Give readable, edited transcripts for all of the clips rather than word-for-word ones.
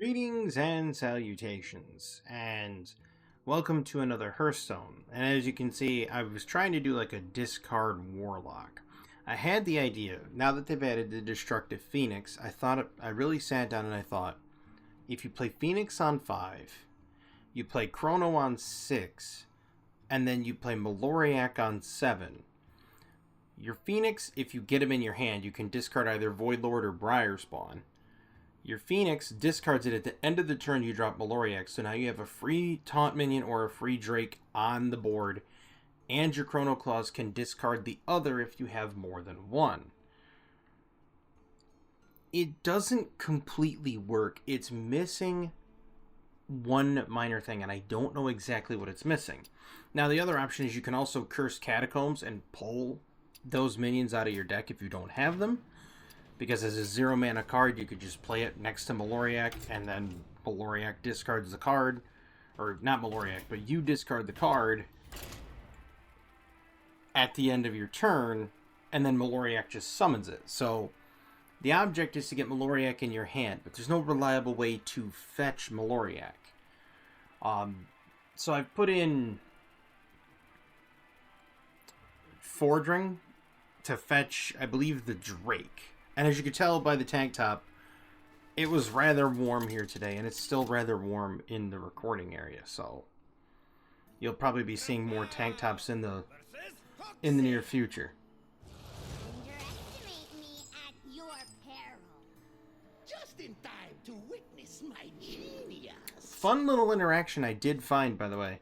Greetings and salutations, and welcome to another Hearthstone. And as you can see, I was trying to do like a discard warlock. I had the idea, now that they've added the destructive Phoenix, I really sat down and I thought, if you play Phoenix on 5, you play Chrono on 6, and then you play Maloriak on 7. Your Phoenix, if you get him in your hand, you can discard either Voidlord or Briar Spawn. Your Phoenix discards it at the end of the turn you drop Maloriak, so now you have a free Taunt minion or a free Drake on the board, and your Chrono Claws can discard the other if you have more than one. It doesn't completely work. It's missing one minor thing, and I don't know exactly what it's missing. Now, the other option is you can also curse Catacombs and pull those minions out of your deck if you don't have them. Because as a 0 mana card, you could just play it next to Maloriak, and then Maloriak discards the card. Or, not Maloriak, but you discard the card at the end of your turn, and then Maloriak just summons it. So, the object is to get Maloriak in your hand, but there's no reliable way to fetch Maloriak. So I've put in Fordring to fetch, I believe, the Drake. And as you can tell by the tank top, it was rather warm here today, and it's still rather warm in the recording area, so you'll probably be seeing more tank tops in the near future. Underestimate me at your peril. Just in time to witness my genius. Fun little interaction I did find, by the way.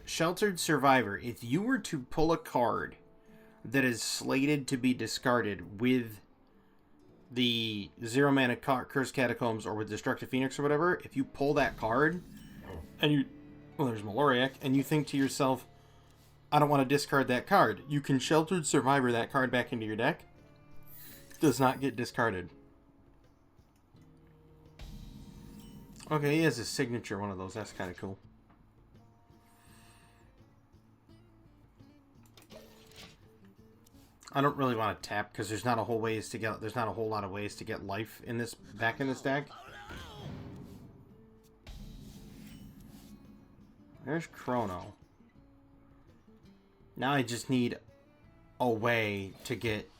Sheltered Survivor, if you were to pull a card that is slated to be discarded with the 0 mana Curse Catacombs or with Destructive Phoenix or whatever, if you pull that card and there's Maloriak, and you think to yourself, I don't want to discard that card, you can Sheltered Survivor that card back into your deck. It does not get discarded. Okay, he has a signature one of those. That's kind of cool. I don't really want to tap because there's not a whole lot of ways to get life in this back in this deck. There's Chrono. Now I just need a way to get.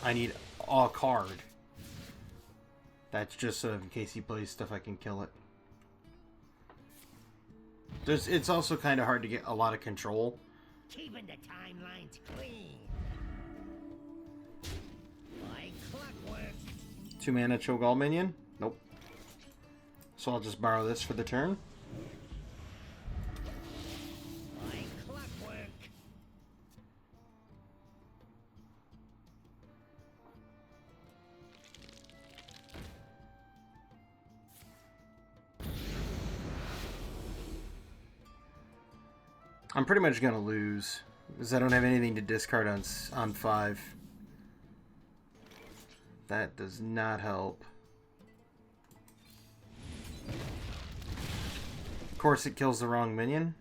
I need a card. That's just so in case he plays stuff, I can kill it. It's also kind of hard to get a lot of control. Keeping the timelines clean. Like clockwork. 2 mana Cho'Gall minion? Nope. So I'll just borrow this for the turn. Like clockwork. I'm pretty much gonna lose because I don't have anything to discard on 5. That does not help. Of course, it kills the wrong minion.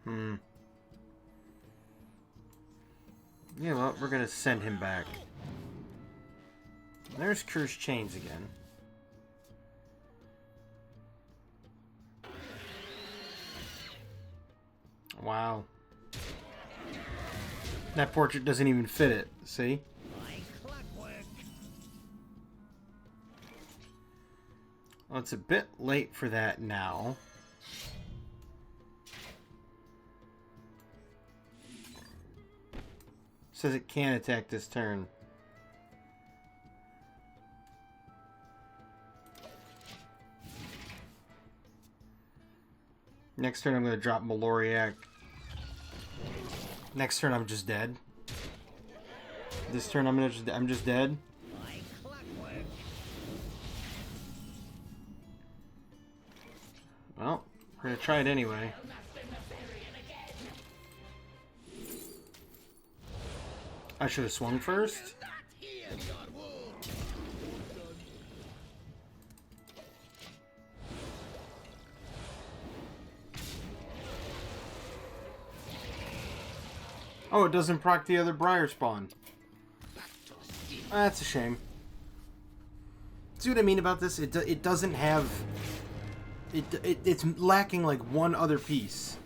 Yeah, well, we're gonna send him back. There's Cursed Chains again. Wow. That portrait doesn't even fit it, see? Like clockwork. Well, it's a bit late for that now. Says it can't attack this turn. Next turn I'm going to drop Maloriak. Next turn I'm just dead. This turn I'm just dead. Like clockwork. Well, we're going to try it anyway. I should have swung first. Oh, it doesn't proc the other Briar Spawn. That's a shame. See what I mean about this? It doesn't have... It's lacking like one other piece.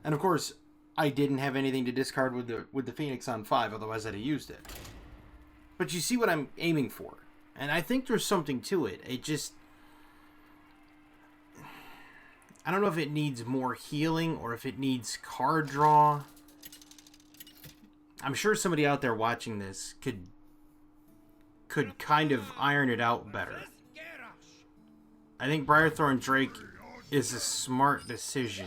And of course, I didn't have anything to discard with the Phoenix on 5, otherwise I'd have used it. But you see what I'm aiming for. And I think there's something to it. It just... I don't know if it needs more healing or if it needs card draw. I'm sure somebody out there watching this could kind of iron it out better. I think Briarthorn Drake is a smart decision.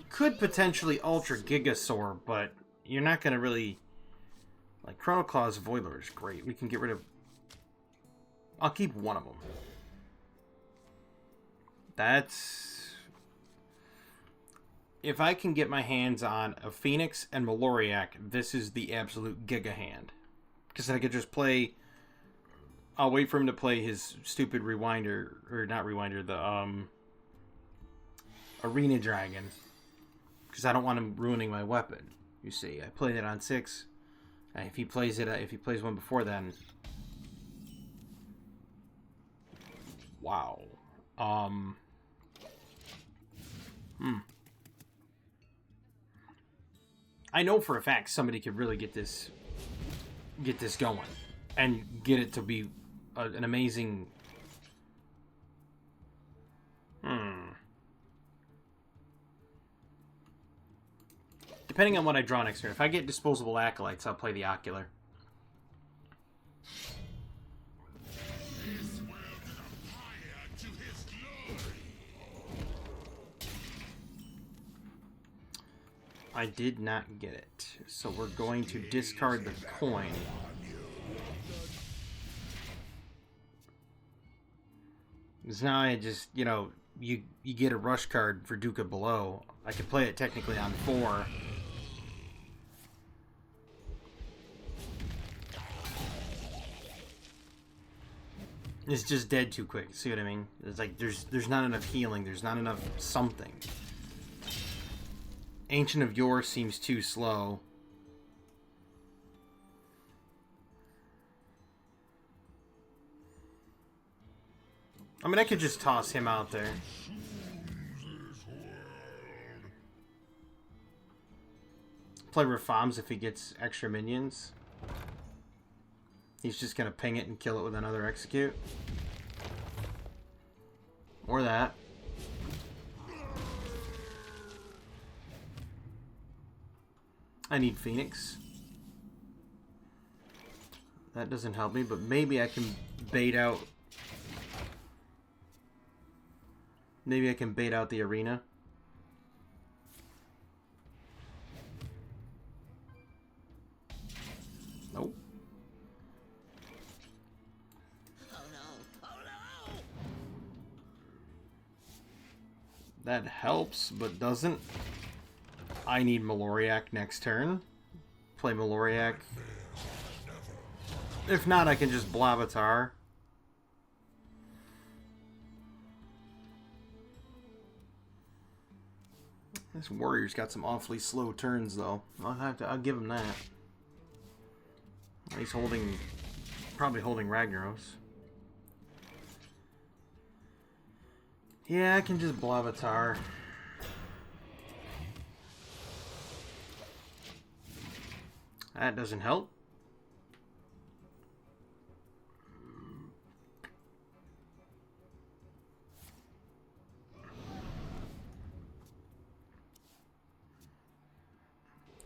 Could potentially Ultra Gigasaur, but you're not going to really... Like, Chrono Claw's Voiler is great. We can get rid of... I'll keep one of them. That's... If I can get my hands on a Phoenix and Maloriak, this is the absolute Giga hand. Because then I could just play... I'll wait for him to play his stupid Rewinder... Or not Rewinder, the, Arena Dragon. Because I don't want him ruining my weapon. You see, I played it on 6... If he plays one before then, wow. I know for a fact somebody could really get this going, and get it to be an amazing. Depending on what I draw next turn. If I get disposable acolytes, I'll play the ocular. I did not get it. So we're going to discard the coin. Because now I just, you get a rush card for Duca below. I could play it technically on 4. It's just dead too quick. See what I mean? It's like there's not enough healing. There's not enough something. Ancient of Yore seems too slow. I mean, I could just toss him out there. Play Rafams if he gets extra minions. He's just gonna ping it and kill it with another execute. Or that. I need Phoenix. That doesn't help me, but maybe I can bait out... Maybe I can bait out the arena. Nope. That helps, but doesn't. I need Maloriak next turn. Play Maloriak. If not, I can just Blavatar. This warrior's got some awfully slow turns, though. I'll give him that. He's probably holding Ragnaros. Yeah, I can just Blavatar. That doesn't help.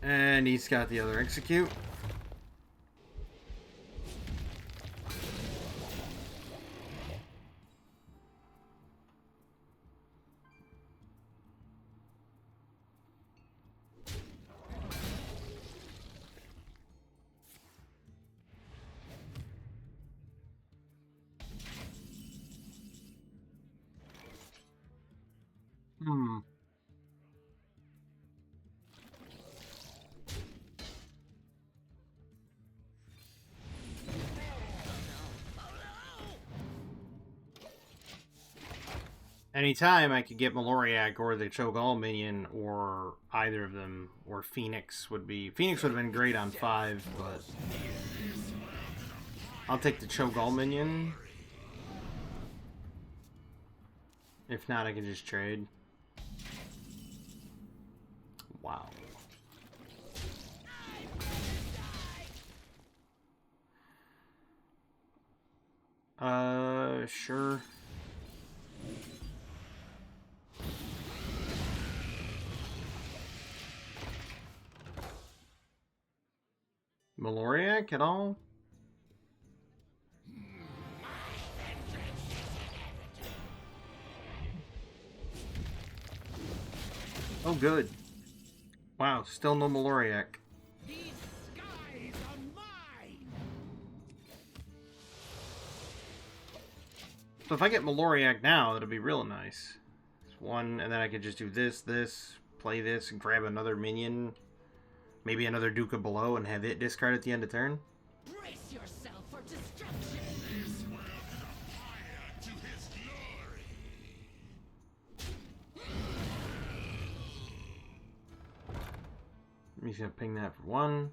And he's got the other execute. Anytime I could get Maloriak or the Cho'Gall minion or either of them, or Phoenix would have been great on 5, but I'll take the Cho'Gall minion. If not, I can just trade. Wow. Sure. Maloriak at all? Oh, good. Wow, still no Maloriak. These skies are mine. So if I get Maloriak now, that'll be real nice. It's one, and then I could just do this, play this, and grab another minion. Maybe another Duca below and have it discard at the end of turn. Brace yourself for destruction. This world is on fire to his glory. He's gonna ping that for one.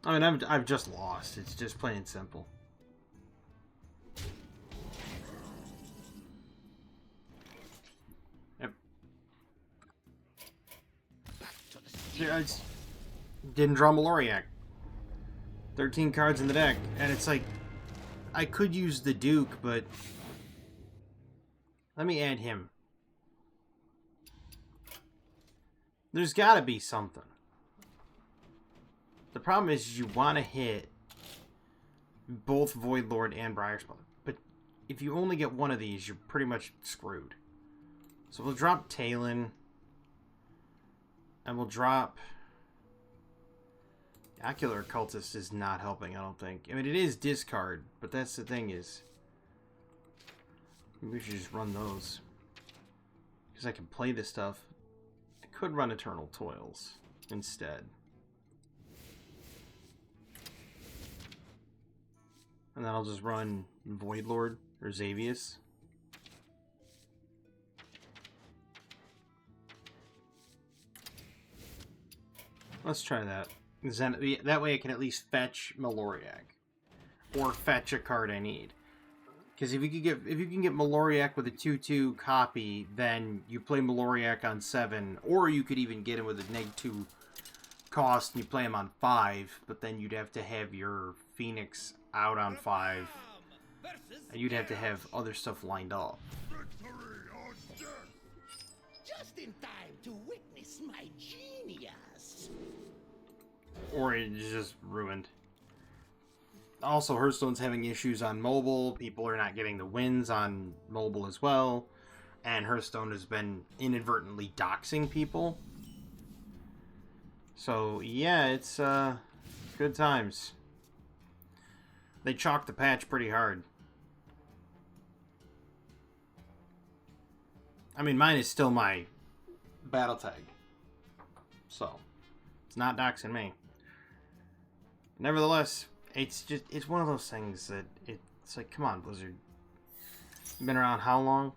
I mean, I've just lost. It's just plain and simple. Yep. Yeah, I just didn't draw Maloriak. 13 cards in the deck, and it's like I could use the Duke, but let me add him. There's got to be something. The problem is you want to hit both Void Lord and Briarspell, but if you only get one of these, you're pretty much screwed. So we'll drop Talon, and we'll drop... Ocular Cultist is not helping, I don't think. I mean, it is discard, but that's the thing is... Maybe we should just run those. Because I can play this stuff. I could run Eternal Toils instead. And then I'll just run Void Lord or Xavius. Let's try that. Then, that way I can at least fetch Maloriak. Or fetch a card I need. Because if you can get Maloriak with a 2/2 copy, then you play Maloriak on 7, or you could even get him with a -2 cost and you play him on 5, but then you'd have to have your Phoenix out on 5, and you'd have to have other stuff lined up. Victory or death. Just in time to witness my genius. Or it's just ruined. Also, Hearthstone's having issues on mobile. People are not getting the wins on mobile as well. And Hearthstone has been inadvertently doxing people. So, yeah, it's good times. They chalked the patch pretty hard. I mean, mine is still my battle tag. So, it's not doxing me. Nevertheless, it's one of those things that it's like, come on, Blizzard. You've been around how long?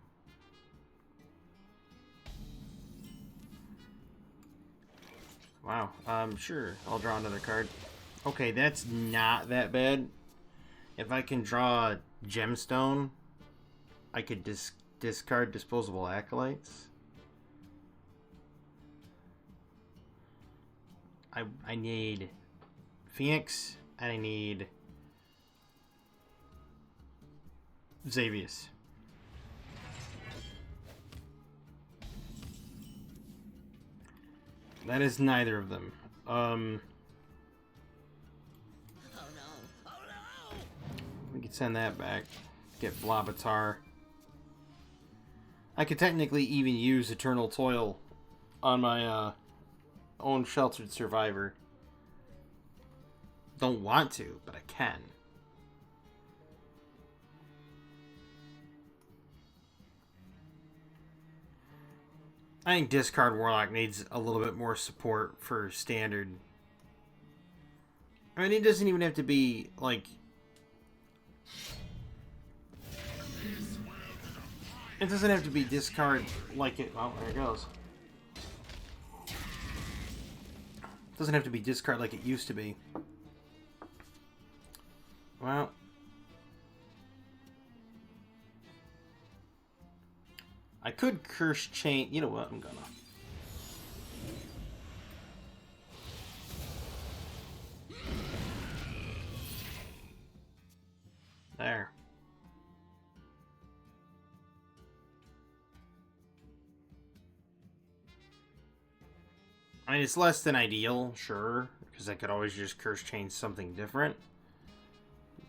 Wow. Sure. I'll draw another card. Okay, that's not that bad. If I can draw Gemstone, I could discard Disposable Acolytes. I need Phoenix, and I need Xavius. That is neither of them. Oh no. Oh no. We could send that back. Get Blobatar. I could technically even use Eternal Toil on my own Sheltered Survivor. Don't want to, but I can. I think Discard Warlock needs a little bit more support for Standard. I mean, it doesn't even have to be, like... It doesn't have to be discard like it... Oh, there it goes. Doesn't have to be discard like it used to be. Well, I could curse chain. You know what? I'm gonna. There. I mean, it's less than ideal, sure, because I could always just curse chain something different.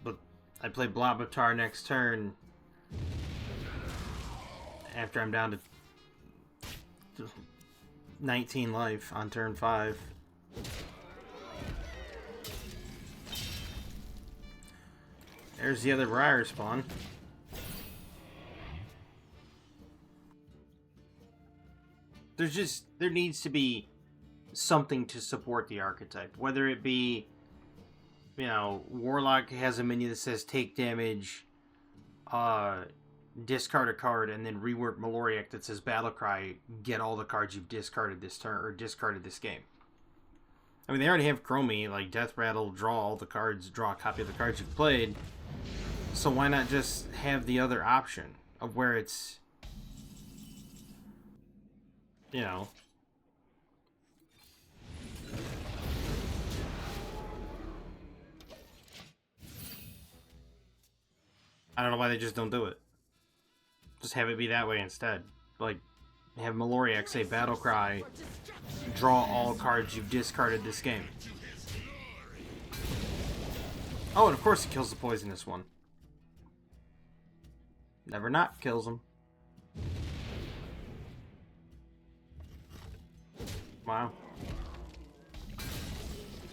But I play Blobatar next turn after I'm down to 19 life on turn 5. There's the other Briar spawn. There needs to be something to support the archetype. Whether it be, you know, Warlock has a minion that says take damage, discard a card, and then rework Maloriak that says Battlecry, get all the cards you've discarded this turn, or discarded this game. I mean, they already have Chromie, like Death Rattle, draw all the cards, draw a copy of the cards you've played. So why not just have the other option of where it's, you know... I don't know why they just don't do it. Just have it be that way instead. Like, have Maloriak say Battlecry, draw all cards you've discarded this game. Oh, and of course it kills the poisonous one. Never not kills him. Wow.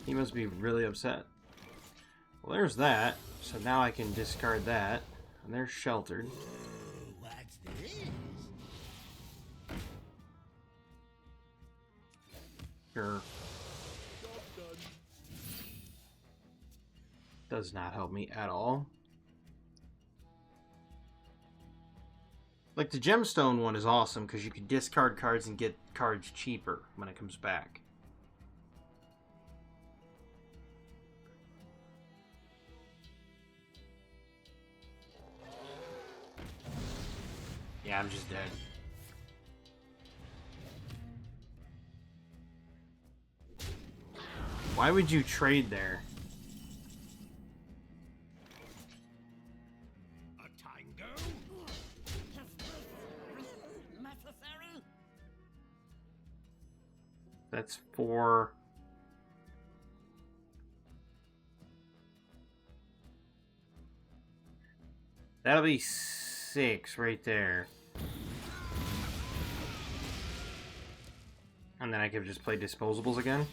He must be really upset. Well, there's that. So now I can discard that. And they're sheltered. What's this? Sure. Does not help me at all. Like, the gemstone one is awesome because you can discard cards and get cards cheaper when it comes back. Yeah, I'm just dead. Why would you trade there? A tango? Necessary? That's 4. That'll be 6 right there. And then I could just play disposables again.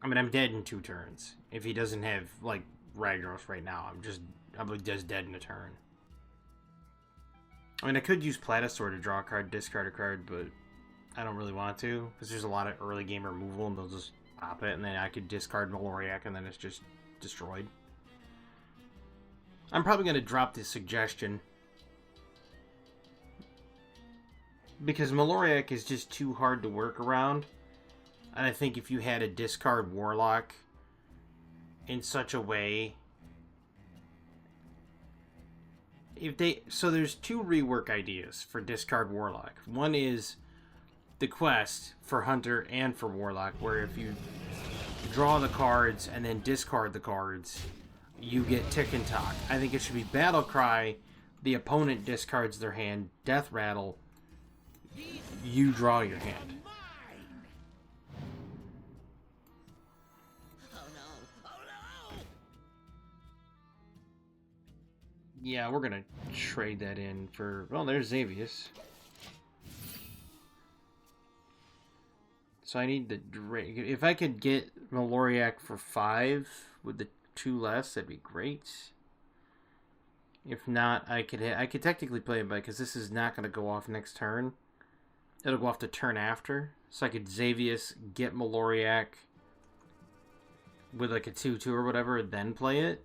I mean, I'm dead in 2 turns. If he doesn't have, like, Ragnaros right now, I'm just dead in a turn. I mean, I could use Platasaur to draw a card, discard a card, but I don't really want to, because there's a lot of early game removal, and they'll just pop it, and then I could discard Maloriak, and then it's just destroyed. I'm probably going to drop this suggestion, because Maloriak is just too hard to work around. And I think if you had a discard Warlock in such a way... So there's 2 rework ideas for discard Warlock. One is the quest for Hunter and for Warlock, where if you draw the cards and then discard the cards, you get Tick and Tock. I think it should be Battlecry, the opponent discards their hand, Death Rattle, you draw your hand. Oh no! Oh no! Yeah, we're gonna trade that in for... Well, there's Xavius. So I need the... If I could get Maloriak for 5 with the 2 less, that'd be great. If not, I could technically play it by... Because this is not going to go off next turn. It'll go off the turn after. So I could Xavius, get Maloriak with like a 2-2 or whatever, then play it.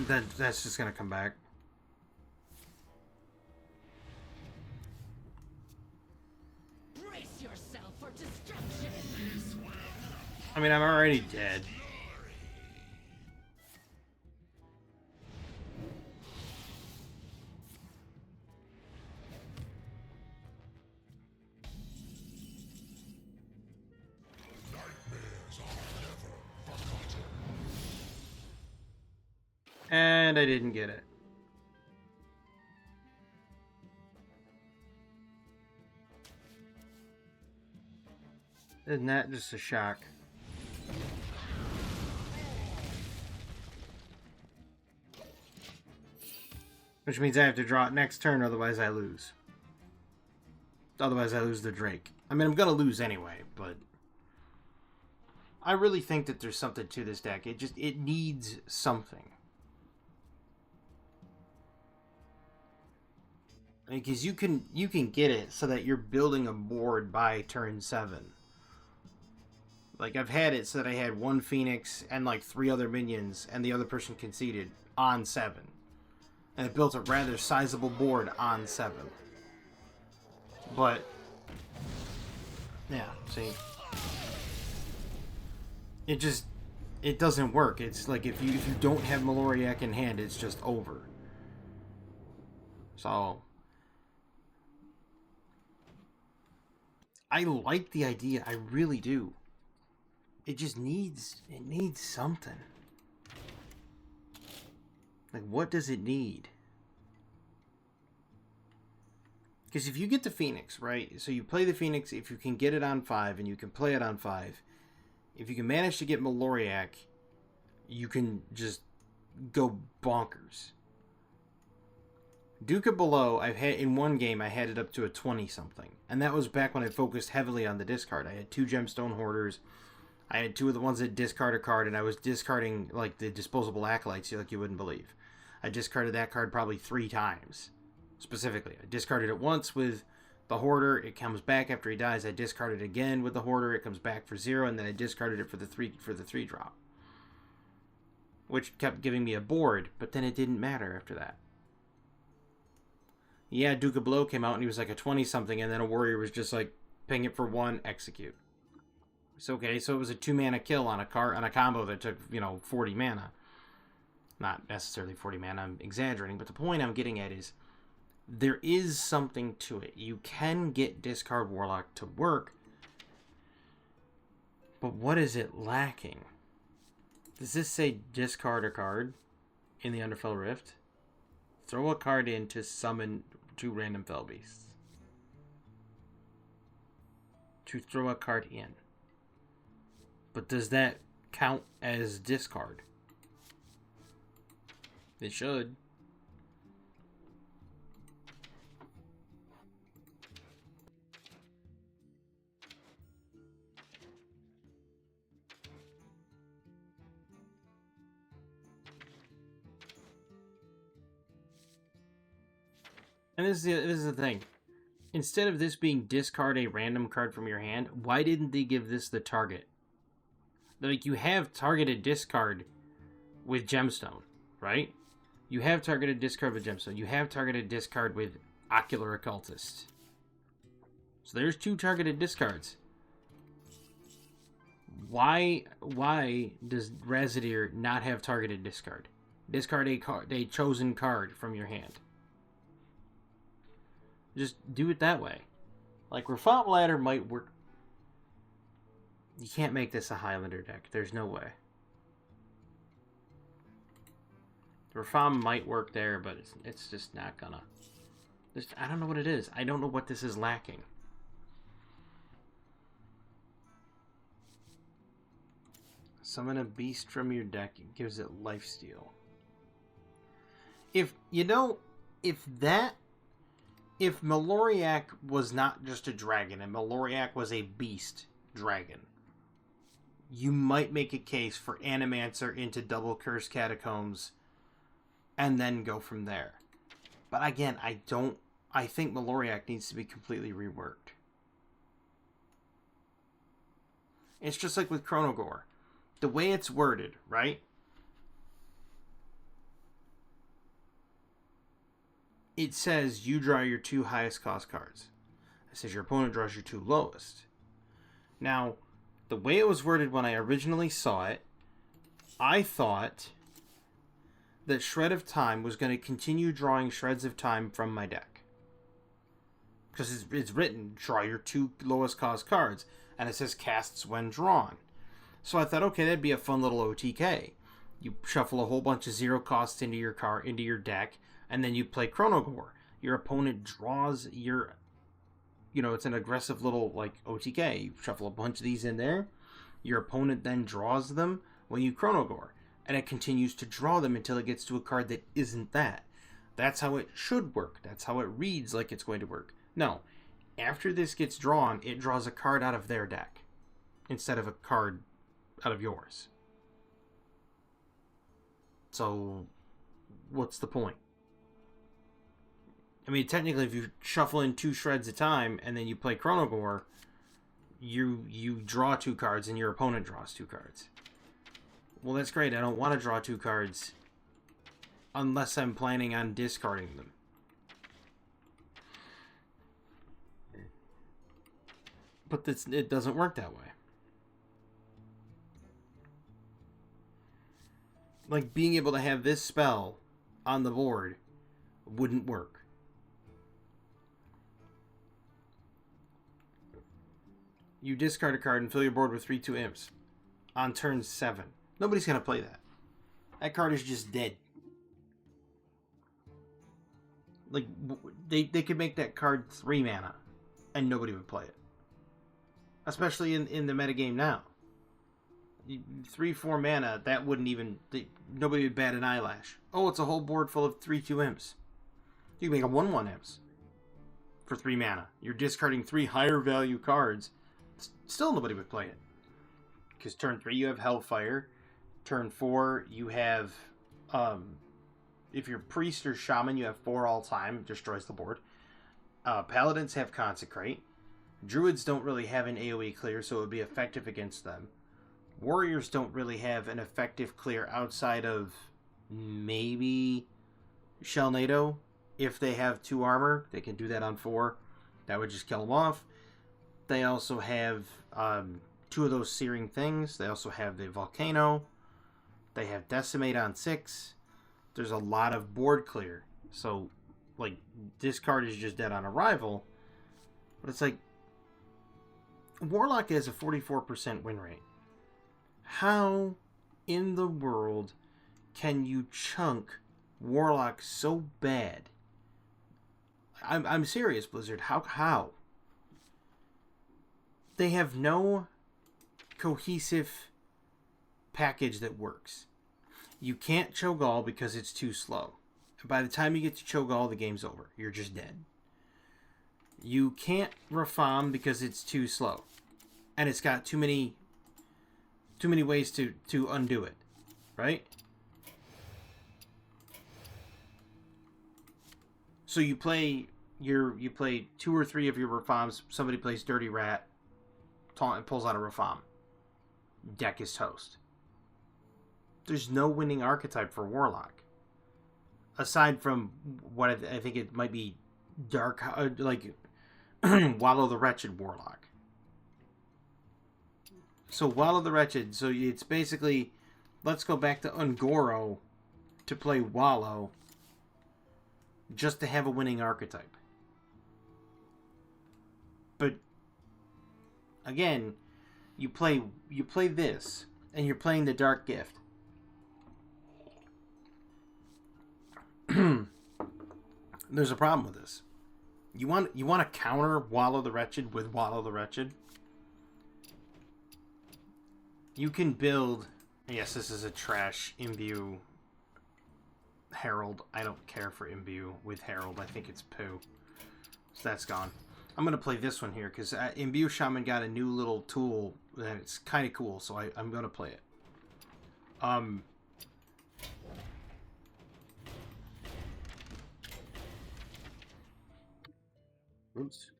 That's just going to come back. I mean, I'm already dead. And I didn't get it. Isn't that just a shock? Which means I have to draw it next turn, otherwise I lose. Otherwise I lose the Drake. I mean, I'm gonna lose anyway, but... I really think that there's something to this deck. It needs something. Because you can get it so that you're building a board by turn 7. Like, I've had it so that I had 1 Phoenix and like 3 other minions, and the other person conceded on 7. And it built a rather sizable board on 7. But, yeah, see. It doesn't work. It's like if you don't have Maloriak in hand, it's just over. So, I like the idea. I really do. It needs something. Like, what does it need? Because if you get the Phoenix, right? So you play the Phoenix, if you can get it on 5, and you can play it on 5. If you can manage to get Maloriak, you can just go bonkers. Duke of Below, I've had in one game, I had it up to a 20-something. And that was back when I focused heavily on the discard. I had 2 Gemstone Hoarders. I had 2 of the ones that discard a card, and I was discarding, like, the Disposable Acolytes, like you wouldn't believe. I discarded that card probably 3 times, specifically. I discarded it once with the Hoarder. It comes back after he dies. I discarded it again with the Hoarder. It comes back for 0, and then I discarded it for the 3 drop. Which kept giving me a board, but then it didn't matter after that. Yeah, Duke of Below came out, and he was like a 20-something, and then a Warrior was just like, ping it for 1, execute. It's okay, so it was a 2-mana kill on a combo that took, 40 mana. Not necessarily 40 mana, I'm exaggerating, but the point I'm getting at is there is something to it. You can get Discard Warlock to work, but what is it lacking? Does this say discard a card in the Underfell Rift? Throw a card in to summon 2 random Fell Beasts. To throw a card in. But does that count as discard? It should. And this is the thing. Instead of this being discard a random card from your hand, why didn't they give this the target? Like, you have targeted discard with Gemstone, right? You have targeted discard with Gemstone. You have targeted discard with Ocular Occultist. So there's 2 targeted discards. Why does Razadier not have targeted discard? Discard a chosen card from your hand. Just do it that way. Like, Reform Ladder might work. You can't make this a Highlander deck. There's no way. Reform might work there, but it's just not gonna. I don't know what it is. I don't know what this is lacking. Summon a beast from your deck. It gives it lifesteal. If Maloriak was not just a dragon and Maloriak was a beast dragon, you might make a case for Animancer into Double Curse Catacombs and then go from there. But again, I think Maloriak needs to be completely reworked. It's just like with Chronogore. The way it's worded, right? It says you draw your 2 highest cost cards. It says your opponent draws your 2 lowest. Now, The way it was worded when I originally saw it, I thought that Shred of Time was going to continue drawing Shreds of Time from my deck. Because it's written, draw your 2 lowest cost cards, and it says casts when drawn. So I thought, okay, that'd be a fun little OTK. You shuffle a whole bunch of 0 costs into your deck, and then you play Chronogore. Your opponent draws your, it's an aggressive little like OTK. You shuffle a bunch of these in there. Your opponent then draws them when you Chronogore, and it continues to draw them until it gets to a card that isn't that. That's how it should work. That's how it reads like it's going to work. No, after this gets drawn, it draws a card out of their deck instead of a card out of yours. So, what's the point? I mean, technically, if you shuffle in 2 Shreds at a time and then you play Chronogore, you draw 2 cards and your opponent draws 2 cards. Well, that's great. I don't want to draw 2 cards unless I'm planning on discarding them. But it doesn't work that way. Like, being able to have this spell on the board wouldn't work. You discard a card and fill your board with 3/2 imps on turn 7. Nobody's going to play that. That card is just dead. Like, they could make that card 3 mana and nobody would play it. Especially in the metagame now. 3/4 mana, that wouldn't even... nobody would bat an eyelash. Oh, it's a whole board full of 3/2 imps. You can make a 1/1 imps for 3 mana. You're discarding 3 higher value cards. Still nobody would play it. Because turn 3 you have Hellfire. Turn 4 you have... if you're Priest or Shaman, you have 4 all time. Destroys the board. Paladins have Consecrate. Druids don't really have an AoE clear, so it would be effective against them. Warriors don't really have an effective clear outside of maybe Shelnado. If they have 2 armor, they can do that on 4. That would just kill them off. They also have 2 of those Searing Things. They also have the Volcano. They have Decimate on 6. There's a lot of board clear. So, like, this card is just dead on arrival. But it's like, Warlock has a 44% win rate. How in the world can you chunk Warlock so bad? I'm serious, Blizzard. How? They have no cohesive package that works. You can't Cho'Gall because it's too slow. By the time you get to Cho'Gall, the game's over. You're just dead. You can't Rafam because it's too slow. And it's got too many ways to undo it. Right? So you play 2 or 3 of your Rafams, somebody plays Dirty Rat, taunt and pulls out a Rafam. Deck is toast. There's no winning archetype for Warlock. Aside from what I think it might be Dark, like Wallow the Wretched Warlock. So Wallow the Wretched, so it's basically, let's go back to Ungoro to play Wallow just to have a winning archetype. But again, you play this and you're playing the Dark Gift. There's a problem with this. You want to counter Wallow the Wretched with Wallow the Wretched? You can build... Yes, this is a trash Imbue Herald. I don't care for Imbue with Herald. I think it's poo. So that's gone. I'm going to play this one here because Imbue Shaman got a new little tool and it's kind of cool, so I'm going to play it. Oops.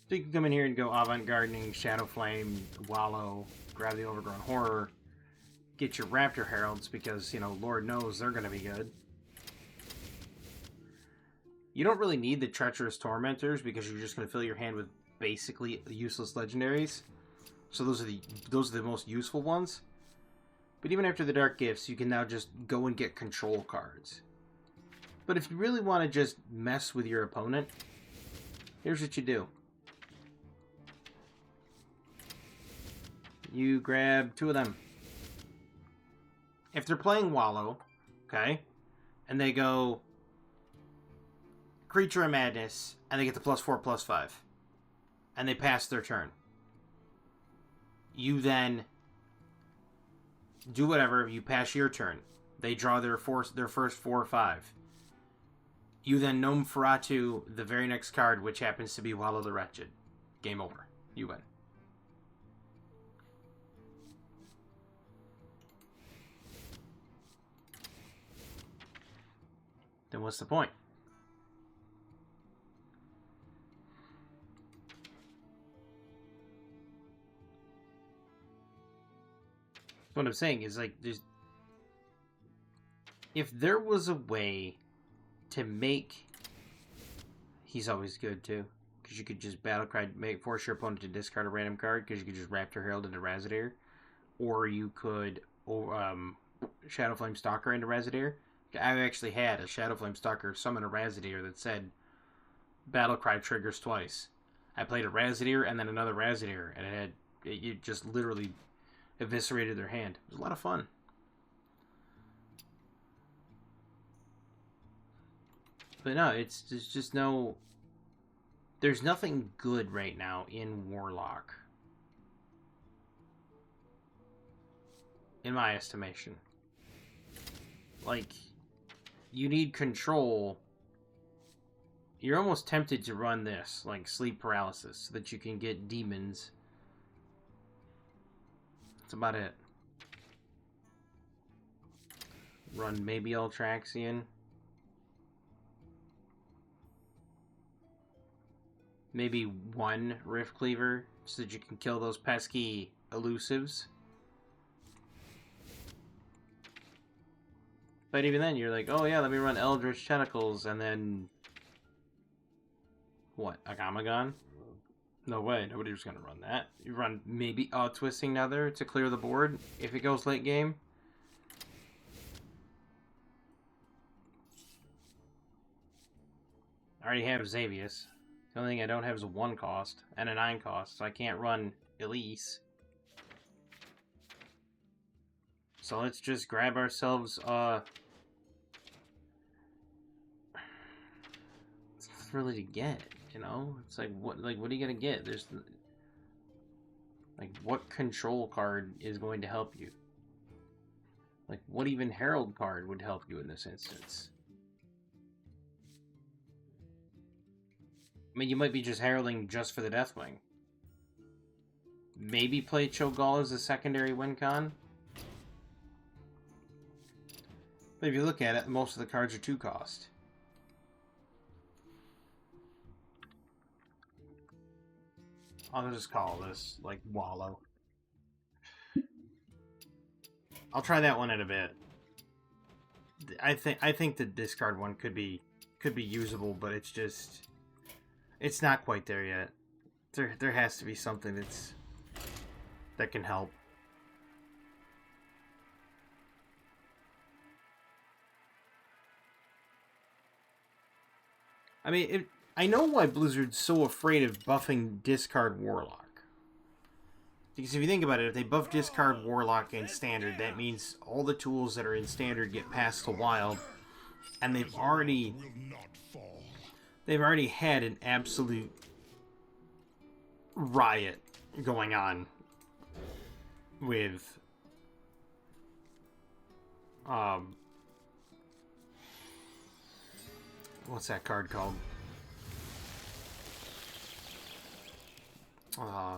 So you can come in here and go Avant Gardening, Shadow Flame, Wallow, grab the Overgrown Horror, get your Raptor Heralds because, Lord knows they're going to be good. You don't really need the Treacherous Tormentors because you're just going to fill your hand with basically useless legendaries. So those are the most useful ones. But even after the Dark Gifts, you can now just go and get control cards. But if you really want to just mess with your opponent, here's what you do. You grab 2 of them. If they're playing Wallow, okay, and they go Creature of Madness, and they get the +4/+5, and they pass their turn, you then do whatever, you pass your turn. They draw their first 4 or 5. You then Gnome Feratu the very next card, which happens to be Wallow the Wretched. Game over. You win. Then what's the point? What I'm saying is, like, if there was a way to make... He's always good, too. Because you could just Battlecry, force your opponent to discard a random card, because you could just Raptor Herald into Razadir. Or you could Shadowflame Stalker into Razadir. I actually had a Shadowflame Stalker summon a Razadir that said Battlecry triggers twice. I played a Razadir and then another Razadir, and it just literally eviscerated their hand. It was a lot of fun. But no, there's just no... There's nothing good right now in Warlock. In my estimation. Like, you need control. You're almost tempted to run this, like Sleep Paralysis, so that you can get demons. That's about it. Run maybe Ultraxian. Maybe 1 Rift Cleaver, so that you can kill those pesky elusives. But even then, you're like, oh yeah, let me run Eldritch Tentacles, and then... What, Agamagon? No way, nobody was gonna run that. You run maybe Twisting Nether to clear the board, if it goes late game. I already have Xavius. The only thing I don't have is a 1 cost, and a 9 cost, so I can't run Elise. So let's just grab ourselves, it's not really to get, you know? It's like, what are you gonna get? There's, like, what control card is going to help you? Like, what even Herald card would help you in this instance? I mean, you might be just heralding just for the Deathwing. Maybe play Cho'Gall as a secondary win con. But if you look at it, most of the cards are 2 cost. I'll just call this, like, Wallow. I'll try that one in a bit. I think the discard one could be usable, but it's just... It's not quite there yet. There has to be something that can help. I mean, I know why Blizzard's so afraid of buffing discard Warlock. Because if you think about it, if they buff discard Warlock in Standard, that means all the tools that are in Standard get passed to Wild, and they've already had an absolute riot going on with what's that card called? I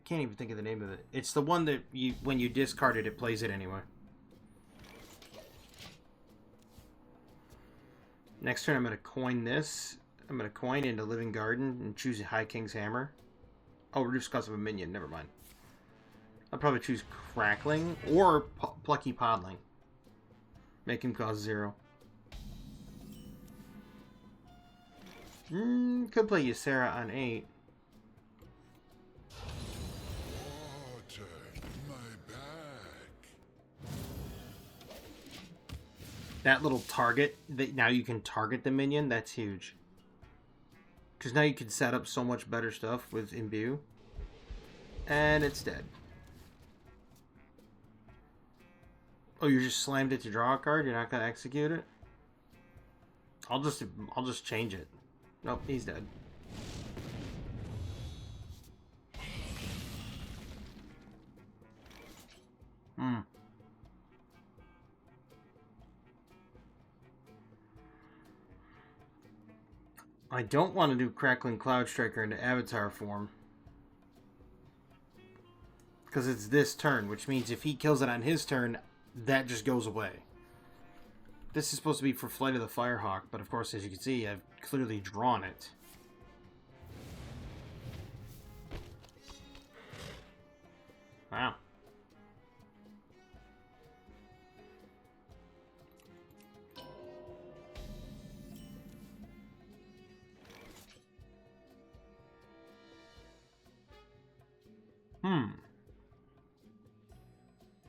can't even think of the name of it. It's the one that when you discard it, it plays it anyway. Next turn, I'm going to coin this. I'm going to coin into Living Garden and choose a High King's Hammer. Oh, reduce cost of a minion. Never mind. I'll probably choose Crackling or Plucky Podling. Make him cost 0. Could play Ysera on 8. That little target, that now you can target the minion, that's huge. Because now you can set up so much better stuff with Imbue. And it's dead. Oh, you just slammed it to draw a card? You're not going to execute it? I'll just change it. Nope, he's dead. I don't want to do Crackling Cloud Striker into Avatar form. Because it's this turn, which means if he kills it on his turn, that just goes away. This is supposed to be for Flight of the Firehawk, but of course, as you can see, I've clearly drawn it. Wow.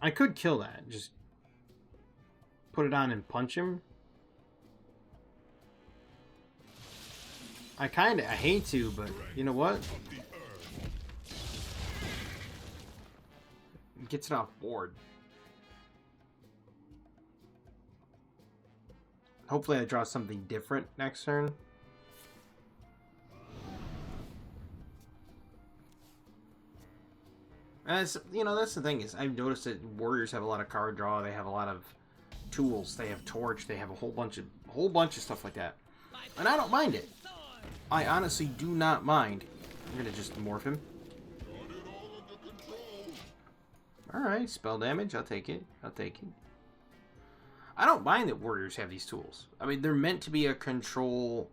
I could kill that. Just put it on and punch him. I hate to, but you know what? Gets it off board. Hopefully I draw something different next turn. As you know, that's the thing is I've noticed that warriors have a lot of card draw. They have a lot of tools. They have torch. They have a whole bunch of stuff like that, and I don't mind it. I honestly do not mind. I'm gonna just morph him. All right, spell damage. I'll take it. I'll take it. I don't mind that warriors have these tools. I mean, they're meant to be a control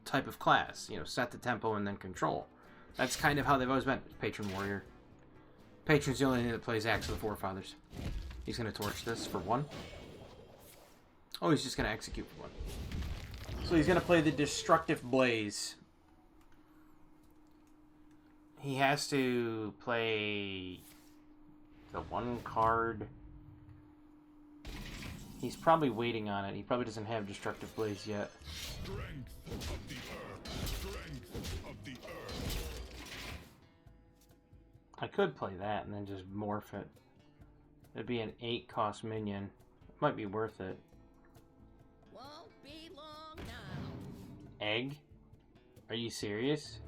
type of class. You know, set the tempo and then control. That's kind of how they've always been. Patron warrior. Patron's the only thing that plays Axe of the Forefathers. He's going to torch this for 1. Oh, he's just going to execute for 1. So he's going to play the Destructive Blaze. He has to play the 1 card. He's probably waiting on it. He probably doesn't have Destructive Blaze yet. Strength of the earth. Strength of the earth. I could play that and then just morph it. It'd be an 8-cost minion. Might be worth it. Won't be long now. Egg? Are you serious?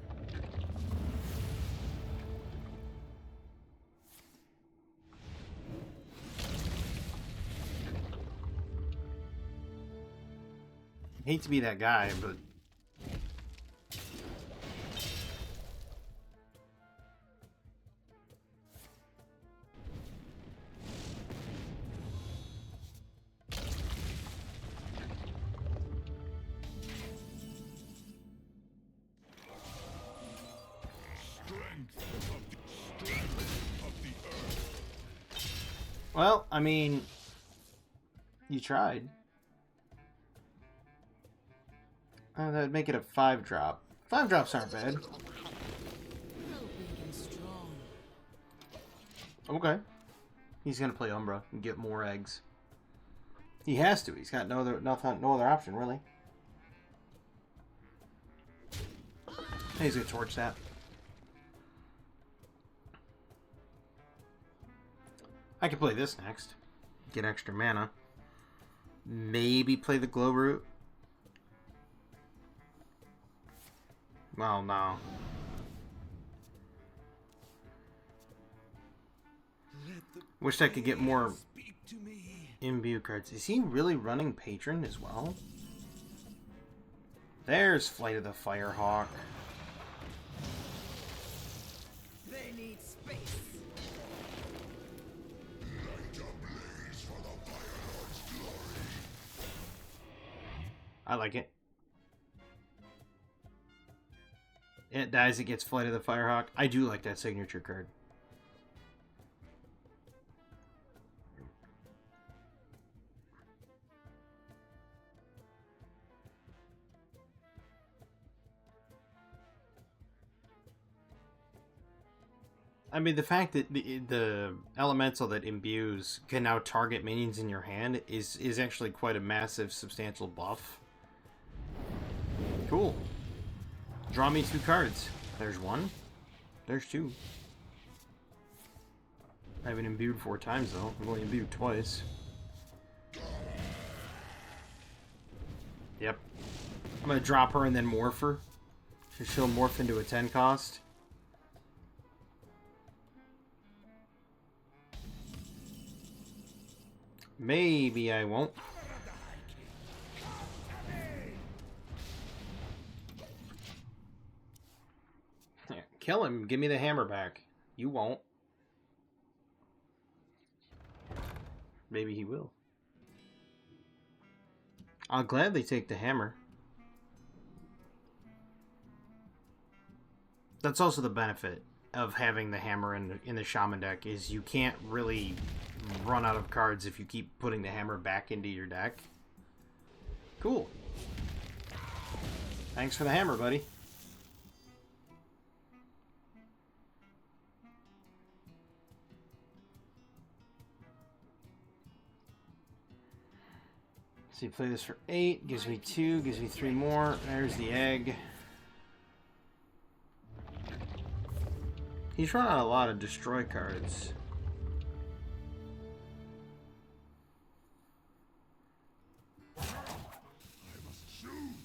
I hate to be that guy, but well, I mean, you tried. That'd make it a 5-drop. 5-drops aren't bad. Okay. He's gonna play Umbra and get more eggs. He has to. He's got no other option, really. He's gonna torch that. I could play this next. Get extra mana. Maybe play the Glow Root. Well, no. Wish I could get more Imbue cards. Is he really running Patron as well? There's Flight of the Firehawk. They need space. I like it. It dies, it gets Flight of the Firehawk. I do like that signature card. I mean, the fact that the elemental that imbues can now target minions in your hand is actually quite a massive, substantial buff. Cool. Draw me 2 cards. There's 1. There's 2. I haven't imbued 4 times, though. I've only imbued twice. Yep. I'm gonna drop her and then morph her. So she'll morph into a 10 cost. Maybe I won't. Kill him. Give me the hammer back. You won't. Maybe he will. I'll gladly take the hammer. That's also the benefit of having the hammer in the shaman deck, is you can't really run out of cards if you keep putting the hammer back into your deck. Cool. Thanks for the hammer, buddy. So you play this for 8, gives me 2, gives me 3 more. There's the egg. He's run out a lot of destroy cards. I must choose.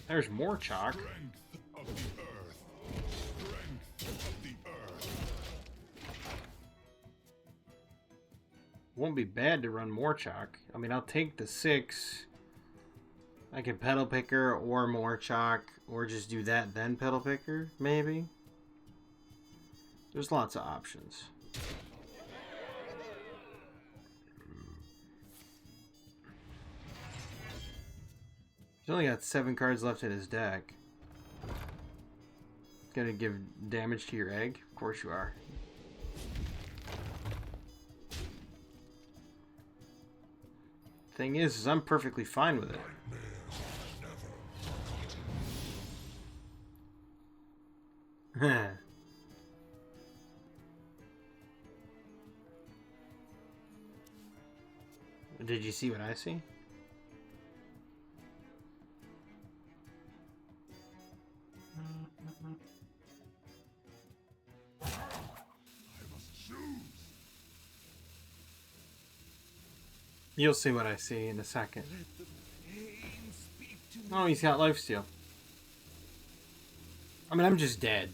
There's more chalk. Strength of the earth. Strength of the earth. Won't be bad to run more chalk. I mean, I'll take the 6. I can pedal picker or more chalk, or just do that then pedal picker, maybe. There's lots of options. He's only got 7 cards left in his deck. Gonna give damage to your egg? Of course you are. Thing is I'm perfectly fine with it. Did you see what I see? I must choose. You'll see what I see in a second. Oh, he's got lifesteal. I mean, I'm just dead.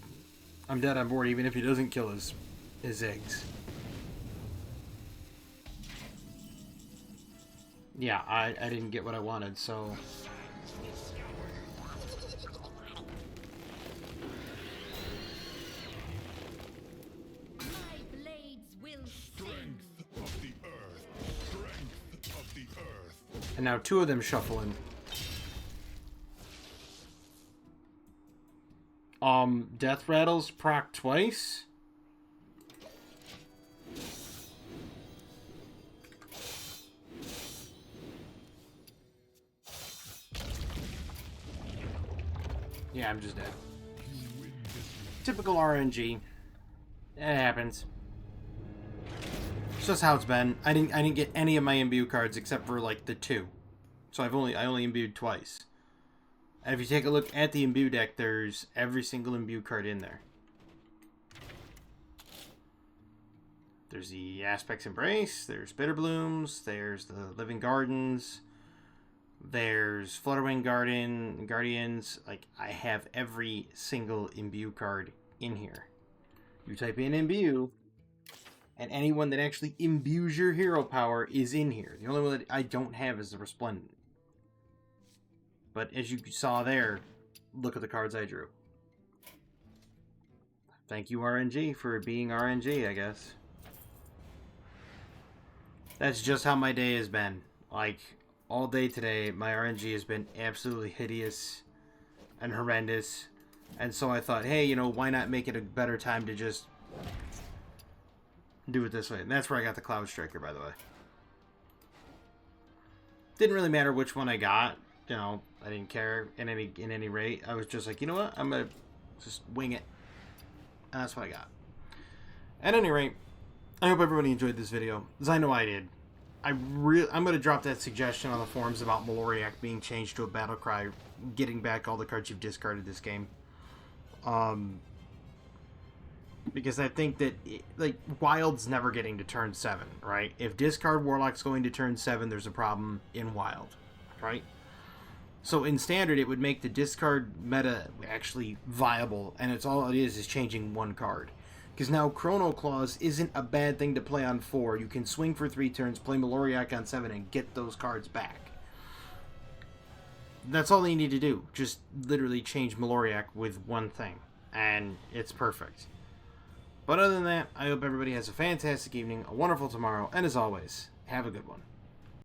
I'm dead on board even if he doesn't kill his eggs. Yeah, I didn't get what I wanted, so... My blades will sing. Strength of the earth. Strength of the earth. And now 2 of them shuffle in. Death Rattles proc twice? Yeah, I'm just dead. Typical RNG. It happens. It's just how it's been. I didn't get any of my imbue cards except for like the 2. So I only imbued twice. And if you take a look at the imbue deck, there's every single imbue card in there. There's the Aspect's Embrace, there's Bitter Blooms, there's the Living Gardens, there's Flutterwing Guardians. Like, I have every single imbue card in here. You type in imbue, and anyone that actually imbues your hero power is in here. The only one that I don't have is the Resplendent. But as you saw there, look at the cards I drew. Thank you, RNG, for being RNG, I guess. That's just how my day has been. Like, all day today, my RNG has been absolutely hideous and horrendous. And so I thought, hey, you know, why not make it a better time to just do it this way? And that's where I got the Cloud Striker, by the way. Didn't really matter which one I got. You know, I didn't care in any rate. I was just like, you know what? I'm gonna just wing it. And that's what I got. At any rate, I hope everybody enjoyed this video, as I know I did. I'm gonna drop that suggestion on the forums about Maloriak being changed to a battle cry, getting back all the cards you've discarded this game. Because I think that, like, Wild's never getting to turn 7, right? If discard Warlock's going to turn 7, there's a problem in Wild, right? So in Standard, it would make the discard meta actually viable, and it's all it is changing one card. Because now Chrono Claws isn't a bad thing to play on 4. You can swing for 3 turns, play Maloriak on 7, and get those cards back. That's all you need to do. Just literally change Maloriak with one thing, and it's perfect. But other than that, I hope everybody has a fantastic evening, a wonderful tomorrow, and as always, have a good one.